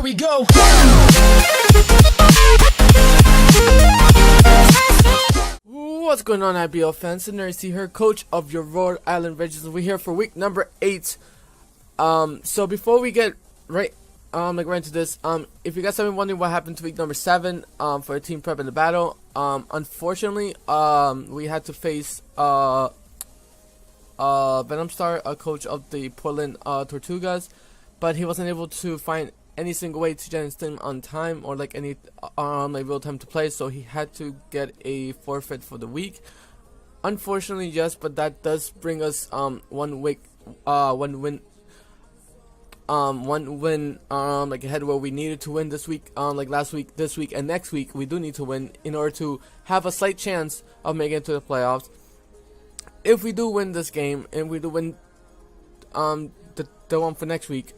we go. What's going on, IBL fans? And Nerdy here, coach of your Rhode Island Regis. We're here for week number 8. So before we get right into this, if you guys have been wondering what happened to week number 7, for team prep in the battle, unfortunately, we had to face Venom Star, a coach of the Portland Tortugas, but he wasn't able to find any single way to generate him on time or like any real time to play, so he had to get a forfeit for the week. Unfortunately, yes, but that does bring us one win like ahead where we needed to win this week, like last week, this week, and next week. We do need to win in order to have a slight chance of making it to the playoffs. If we do win this game and we do win the one for next week,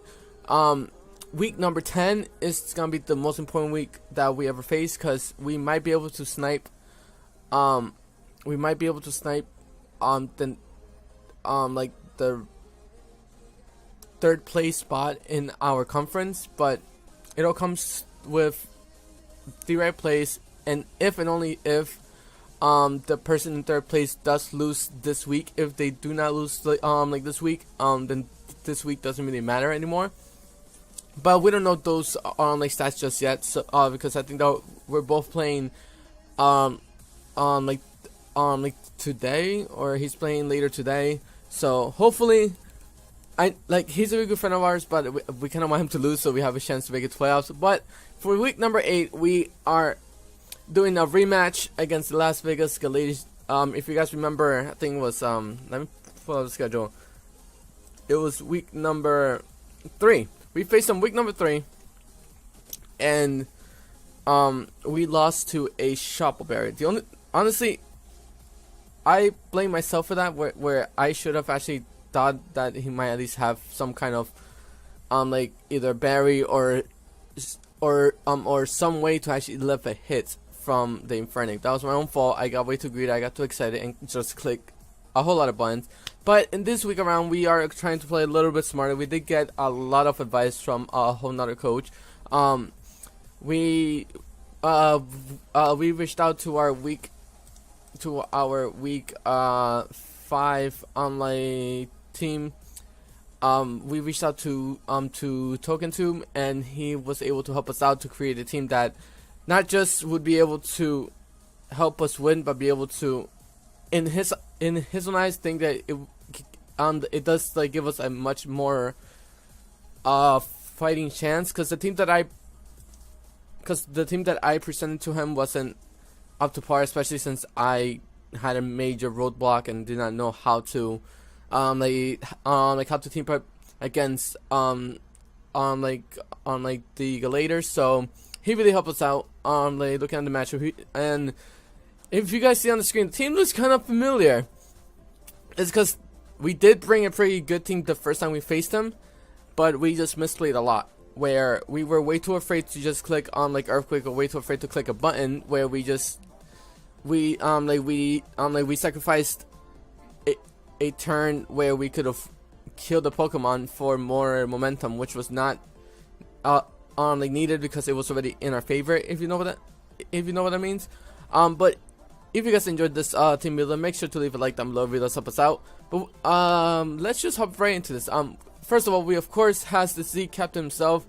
week number 10 is gonna be the most important week that we ever face, because we might be able to snipe like the third place spot in our conference, but it all comes with the right place, and if and only if the person in third place does lose this week. If they do not lose like this week, then this week doesn't really matter anymore. But we don't know those like stats just yet, so because I think that we're both playing like today, or he's playing later today. So hopefully, he's a really good friend of ours, but we kind of want him to lose so we have a chance to make it to playoffs. But for week number 8, we are doing a rematch against the Las Vegas Galladers. If you guys remember, I think it was let me pull out the schedule. It was week number 3. We faced them week number 3, and we lost to a Shopperberry. Honestly, I blame myself for that, where I should have actually thought that he might at least have some kind of like either berry or some way to actually lift a hit from the Infernic. That was my own fault. I got way too greedy. I got too excited and just clicked a whole lot of buttons. But in this week around, we are trying to play a little bit smarter. We did get a lot of advice from a whole nother coach. We reached out to our week 5 online team. We reached out to TokenTube, and he was able to help us out to create a team that not just would be able to help us win, but be able to, in his own eyes, think that it does like give us a much more fighting chance, because the team that I presented to him wasn't up to par, especially since I had a major roadblock and did not know how to how to team prep against the Galladers. So he really helped us out looking at the matchup. And if you guys see on the screen, the team looks kind of familiar. It's because we did bring a pretty good team the first time we faced them, but we just misplayed a lot, where we were way too afraid to just click on like Earthquake, or way too afraid to click a button, where we sacrificed a turn where we could have killed the Pokemon for more momentum, which was not needed, because it was already in our favor, if you know what that means. But if you guys enjoyed this team builder, make sure to leave a like down below. It really does help us out. But let's just hop right into this. First of all, we of course has the Z captain himself,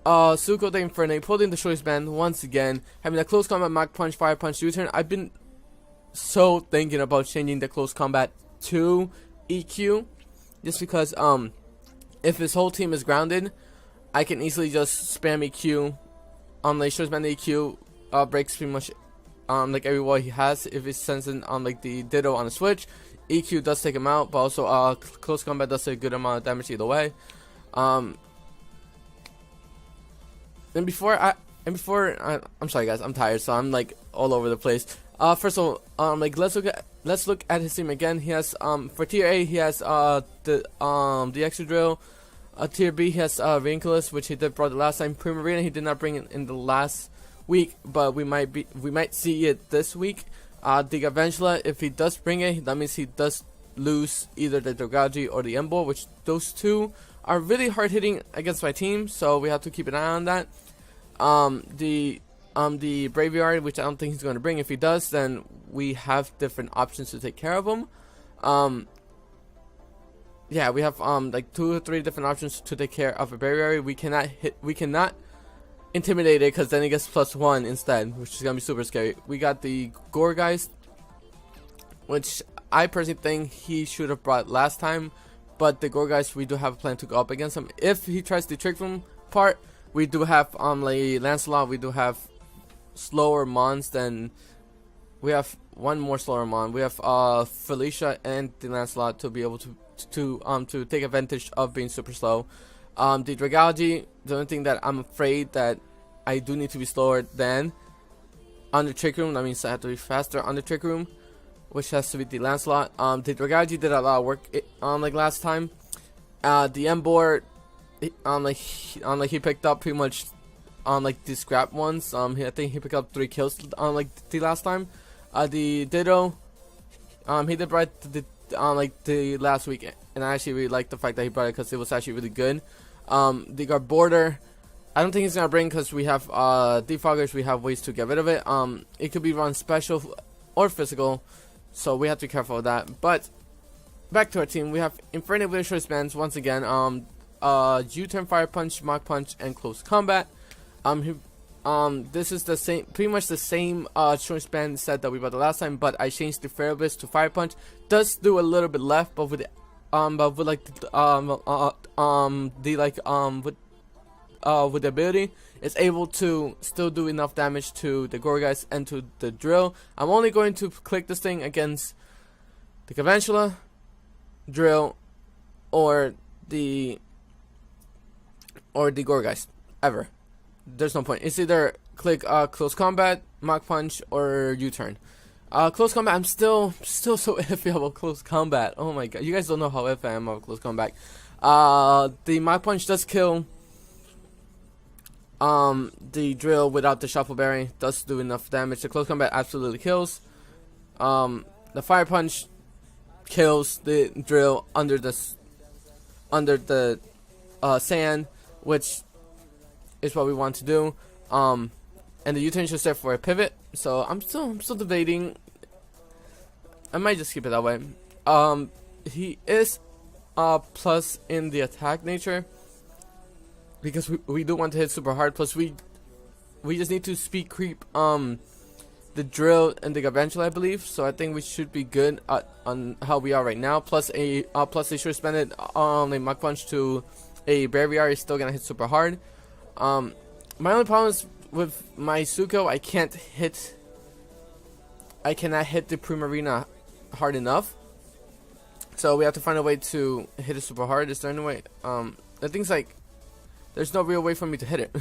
Suko the Infernape, holding the choice band once again, having a close combat Mach Punch, Fire Punch, U-turn. I've been so thinking about changing the close combat to EQ, just because if his whole team is grounded, I can easily just spam EQ on the choice band. EQ breaks pretty much like every wall he has. If he sends in like the Ditto on the switch, EQ does take him out, but also close combat does a good amount of damage either way. I'm sorry guys, I'm tired, so I'm like all over the place. First of all, let's look at his team again. He has for tier A, he has the extra drill. Tier B, he has Rinkulus, which he did brought the last time. Primarina, he did not bring it in the last week, but we might see it this week. The Avengela, if he does bring it, that means he does lose either the Dogaji or the Embo, which those two are really hard hitting against my team, so we have to keep an eye on that. The Braviary, which I don't think he's going to bring. If he does, then we have different options to take care of him. Yeah, we have like 2 or 3 different options to take care of a Braviary. We cannot intimidate it, because then it gets +1 instead, which is gonna be super scary. We got the Gorgeist, which I personally think he should have brought last time, but the Gorgeist, we do have a plan to go up against him. If he tries the trick room part, we do have like Lancelot. We do have slower mons than we have one more slower mon. We have Felicia and the Lancelot to be able to take advantage of being super slow. The Dragology, the only thing that I'm afraid that I do need to be slower than on the trick room. That means I have to be faster on the trick room, which has to be the Lancelot. The Dragology did a lot of work like last time. The Embor, he picked up pretty much on like the scrap ones. I think he picked up 3 kills on like the last time. The Ditto, he did right the last week, and I actually really like the fact that he brought it, because it was actually really good. The guard border, I don't think he's gonna bring, because we have defoggers. We have ways to get rid of it. It could be run special or physical, so we have to be careful of that. But back to our team, we have Inferno with short spans once again. U-turn, fire punch, Mach punch, and close combat. This is the same, pretty much the same short span set that we bought the last time, but I changed the Ferrobus to fire punch. Does do a little bit left, but with with the ability, it's able to still do enough damage to the Gorgeist and to the drill. I'm only going to click this thing against the Cavantula, drill, or the Gorgeist ever. There's no point. It's either click close combat, Mach punch, or U-turn. Close combat, I'm still so iffy about close combat. Oh my god, you guys don't know how iffy I am about close combat. The Mach punch does kill the drill without the shuffleberry. Does do enough damage. The close combat absolutely kills. The fire punch kills the drill under the sand, which is what we want to do. And the U-turn is just there for a pivot. So I'm still debating. I might just keep it that way. He is plus in the attack nature, because we do want to hit super hard. Plus we just need to speed creep the drill and the Garvantula, I believe. So I think we should be good on how we are right now. Plus a short spended on a Mach punch to a Braviary is still gonna hit super hard. My only problem is with my Zuko, I cannot hit the Primarina hard enough. So we have to find a way to hit it super hard. Is there any way? The thing's like, there's no real way for me to hit it,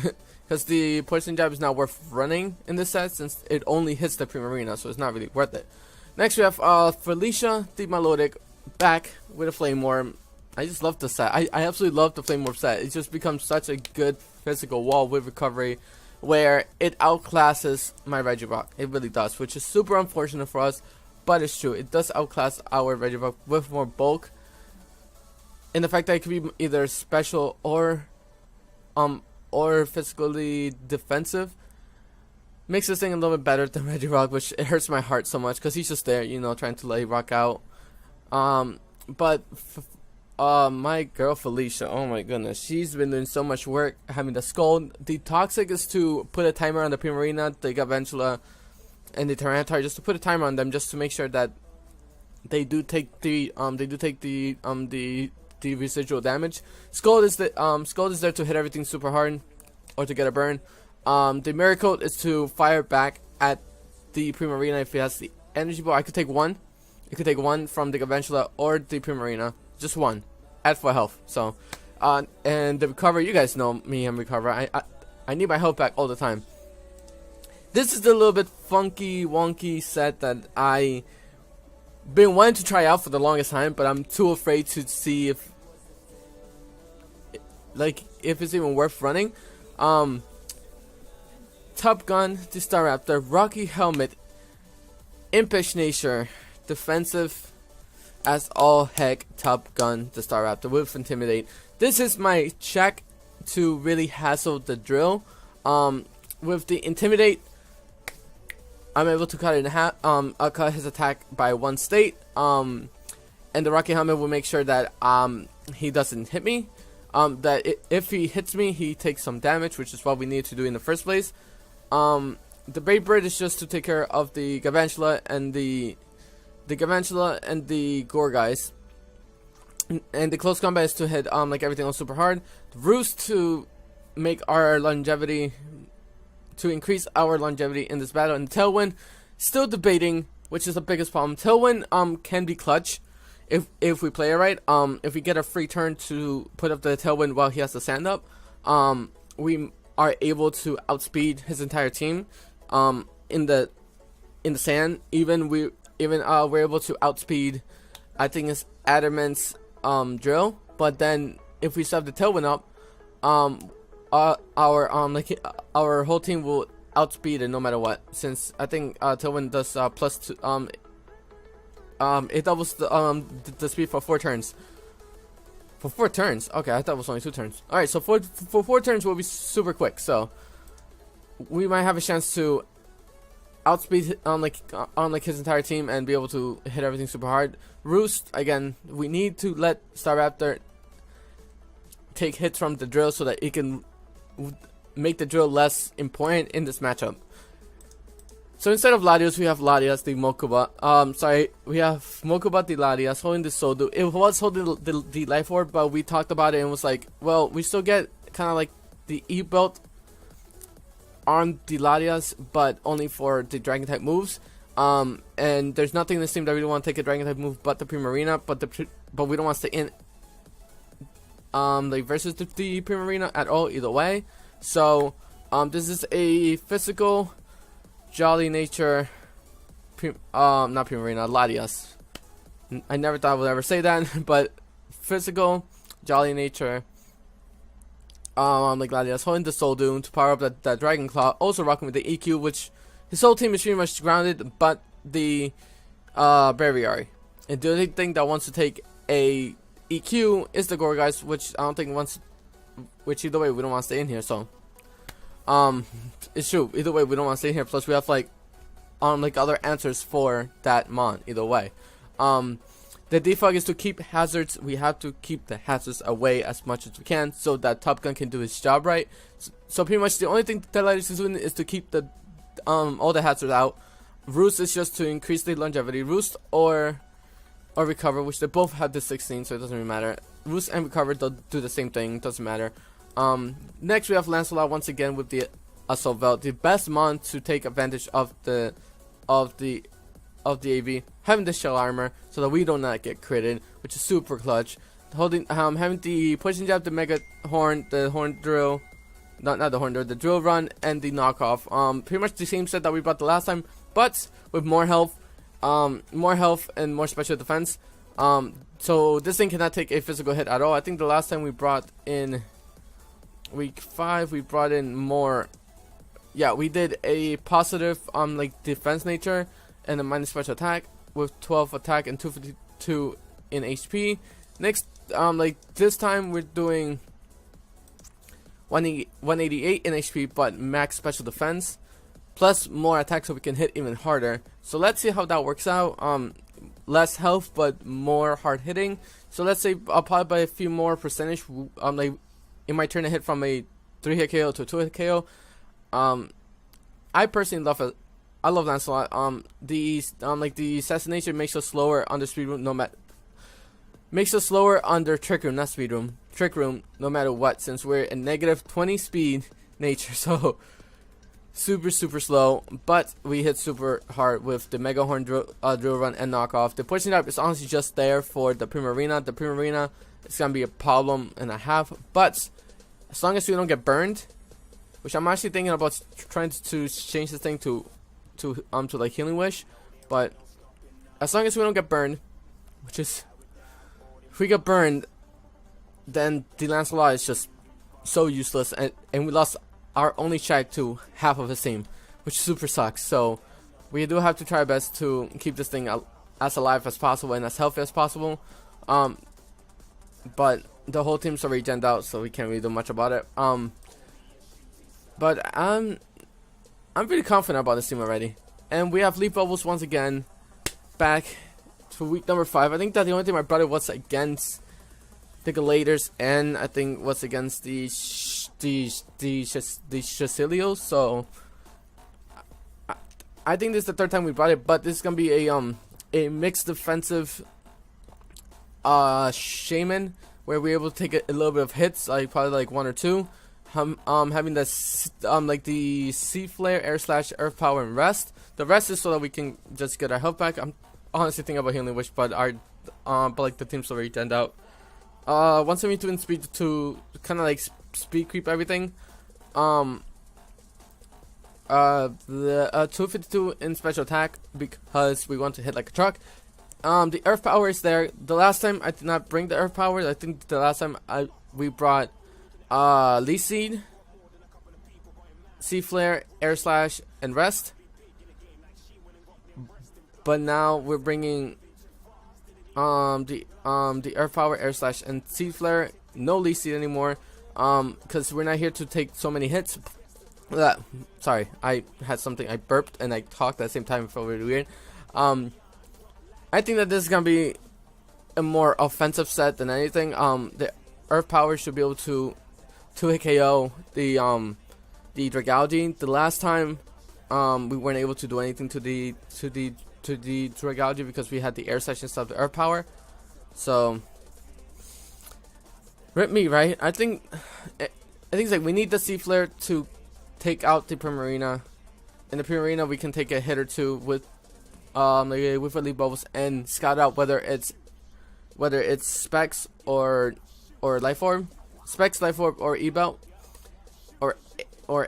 because the poison jab is not worth running in this set, since it only hits the Primarina, so it's not really worth it. Next we have Felicia, the Melodic, back with a Flame Worm. I just love the set. I absolutely love the Flame Worm set. It just becomes such a good physical wall with recovery, where it outclasses my Regirock. It really does, which is super unfortunate for us, but it's true. It does outclass our Regirock with more bulk, and the fact that it could be either special or physically defensive makes this thing a little bit better than Regirock, which it hurts my heart so much, because he's just there, you know, trying to let it rock out. But my girl Felicia, oh my goodness, she's been doing so much work having the Scold. The Toxic is to put a timer on the Primarina, the Garvantula, and the Tyranitar, just to put a timer on them, just to make sure that they do take the residual damage. Scold is there to hit everything super hard, or to get a burn. The Miracle is to fire back at the Primarina if it has the energy ball. I could take one. It could take one from the Garvantula or the Primarina. Just one at 4 health. So and the recover, you guys know me and recover. I need my health back all the time. This is the little bit funky wonky set that I been wanting to try out for the longest time, but I'm too afraid to see if it's even worth running. Top Gun, the Staraptor, Rocky Helmet, Impish Nature, defensive as all heck, Top Gun, the Staraptor with Intimidate. this is my check to really hassle the drill. With the intimidate, I'm able to cut it in half. I'll cut his attack by 1 state. And the rocket helmet will make sure that he doesn't hit me. If he hits me, he takes some damage, which is what we need to do in the first place. The Brave Bird is just to take care of the Garantula and the Gore guys. And the close combat is to hit like everything else super hard. The Roost to make our longevity, to increase our longevity in this battle. And Tailwind, still debating, which is the biggest problem. Tailwind can be clutch if we play it right. If we get a free turn to put up the Tailwind while he has to stand up, we are able to outspeed his entire team in the sand. We're able to outspeed, I think it's Adamant's drill. But then if we sub the Tailwind up, our whole team will outspeed it no matter what. Since I think Tailwind does +2. It doubles the speed for 4 turns. For 4 turns? Okay, I thought it was only 2 turns. Alright, so for 4 turns will be super quick. So we might have a chance to outspeed like his entire team and be able to hit everything super hard. Roost, again, we need to let Staraptor take hits from the drill so that it can make the drill less important in this matchup. So instead of Latios, we have Latias the Mokuba. We have Mokuba the Latias holding the Soldu. It was holding the Life Orb, but we talked about it and was like, well, we still get kind of like the E-Belt on the Latias, but only for the Dragon type moves. And there's nothing in this team that really want to take a Dragon type move but the Primarina, but we don't want to stay in like versus the Primarina at all either way. So this is a physical Jolly Nature, not Primarina, Latias. I never thought I would ever say that, but physical Jolly Nature, like Latias, holding the Soul Doom to power up that Dragon Claw. Also rocking with the EQ, which his whole team is pretty much grounded, but the Breviary. And the only thing that wants to take a EQ is the Gore guys, which I don't think wants. Which either way we don't want to stay in here, so. It's true. Either way, we don't want to stay here. Plus, we have like other answers for that mon. Either way, the defog is to keep hazards. We have to keep the hazards away as much as we can, so that Top Gun can do his job right. So pretty much the only thing that Latias is doing is to keep the all the hazards out. Roost is just to increase the longevity. Roost or Recover, which they both have the 16, so it doesn't really matter. Roost and Recover, they'll do the same thing. Doesn't matter. Next we have Lancelot once again with the Assault Belt, the best mon to take advantage of the AV, having the shell armor so that we do not get critted, which is super clutch. Having the poison jab, the mega horn, the horn drill, not the horn drill, the drill run, and the knockoff. Pretty much the same set that we brought the last time, but with more health and more special defense. So this thing cannot take a physical hit at all. I think the last time we brought in week 5, we brought in more. Yeah, we did a positive like defense nature and a minus special attack with 12 attack and 252 in HP. Next, like this time we're doing 188 in HP, but max special defense plus more attack so we can hit even harder. So let's see how that works out. Less health but more hard hitting. So let's say I'll probably by a few more percentage. Like it might turn a hit from a 3-hit KO to a 2-hit KO. I personally love it. I love Lancelot. Like the assassination makes us slower under speed room, makes us slower under trick room, not speed room. Trick room, no matter what, since we're in -20 speed nature, so super slow. But we hit super hard with the Mega Horn drill run and knockoff. The pushing up is honestly just there for the Primarina. The Primarina is gonna be a problem and a half, but as long as we don't get burned, which I'm actually thinking about trying to change this thing to like Healing Wish, but as long as we don't get burned, which is if we get burned, then the Lancelot is just so useless, and we lost our only check to half of his team, which super sucks. So we do have to try our best to keep this thing as alive as possible and as healthy as possible. But the whole team's already genned out, so we can't really do much about it. But I'm pretty confident about this team already. And we have Leaf Bubbles once again back for week number 5. I think that the only thing I brought it was against the Galladers, and I think was against the Chacilios. So I think this is the 3rd time we brought it, but this is gonna be a mixed defensive shaman, where we're able to take a little bit of hits, like probably like 1 or 2. Having this like the Sea Flare, Air Slash, Earth Power, and Rest. The rest is so that we can just get our health back. I'm honestly thinking about Healing Wish, but like the team's already turned out. 172 in speed to kind of like speed creep everything. The 252 in special attack because we want to hit like a truck. The Earth Power is there. The last time I did not bring the Earth Power. I think the last time we brought Lee Seed, Sea Flare, Air Slash, and Rest. But now we're bringing the Earth Power, Air Slash, and Sea Flare. No Lee Seed anymore. Because we're not here to take so many hits. Sorry, I had something. I burped and I talked at the same time. It felt really weird. I think that this is gonna be a more offensive set than anything. The Earth Power should be able to hit KO the Dragalge. The last time we weren't able to do anything to the Dragalge because we had the Air Slash instead of the Earth Power. So rip me, right? I think it's like we need the Sea Flare to take out the Primarina. In the Primarina, we can take a hit or 2 with Leaf Bubbles and scout out whether it's Specs or Life Orb, Specs, Life Orb, or E-Belt, or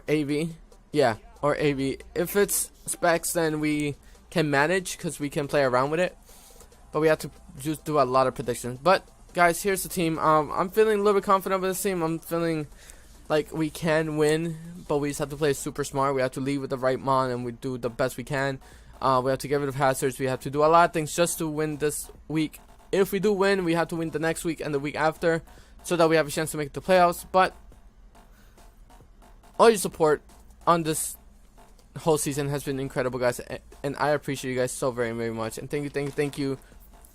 AV, yeah, or AV. If it's Specs, then we can manage because we can play around with it, but we have to just do a lot of predictions. But guys, here's the team. I'm feeling a little bit confident with this team. I'm feeling like we can win, but we just have to play super smart. We have to lead with the right mon, and we do the best we can. We have to get rid of hazards. We have to do a lot of things just to win this week. If we do win, we have to win the next week and the week after, so that we have a chance to make the playoffs. But all your support on this whole season has been incredible, guys, and I appreciate you guys so very, very much. And thank you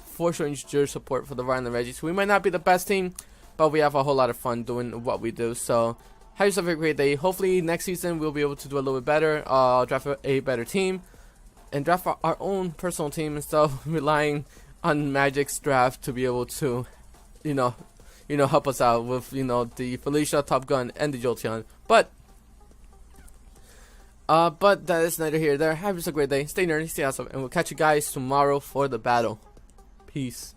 for showing your support for the Rhode and Regis. We might not be the best team, but we have a whole lot of fun doing what we do. So have yourself a great day. Hopefully next season we'll be able to do a little bit better, draft a better team, and draft our own personal team instead of relying on Magic's draft to be able to, help us out with, the Felicia, Top Gun, and the Jolteon. But that is neither here nor there. Have yourself a great day. Stay nerdy, stay awesome, and we'll catch you guys tomorrow for the battle. Peace.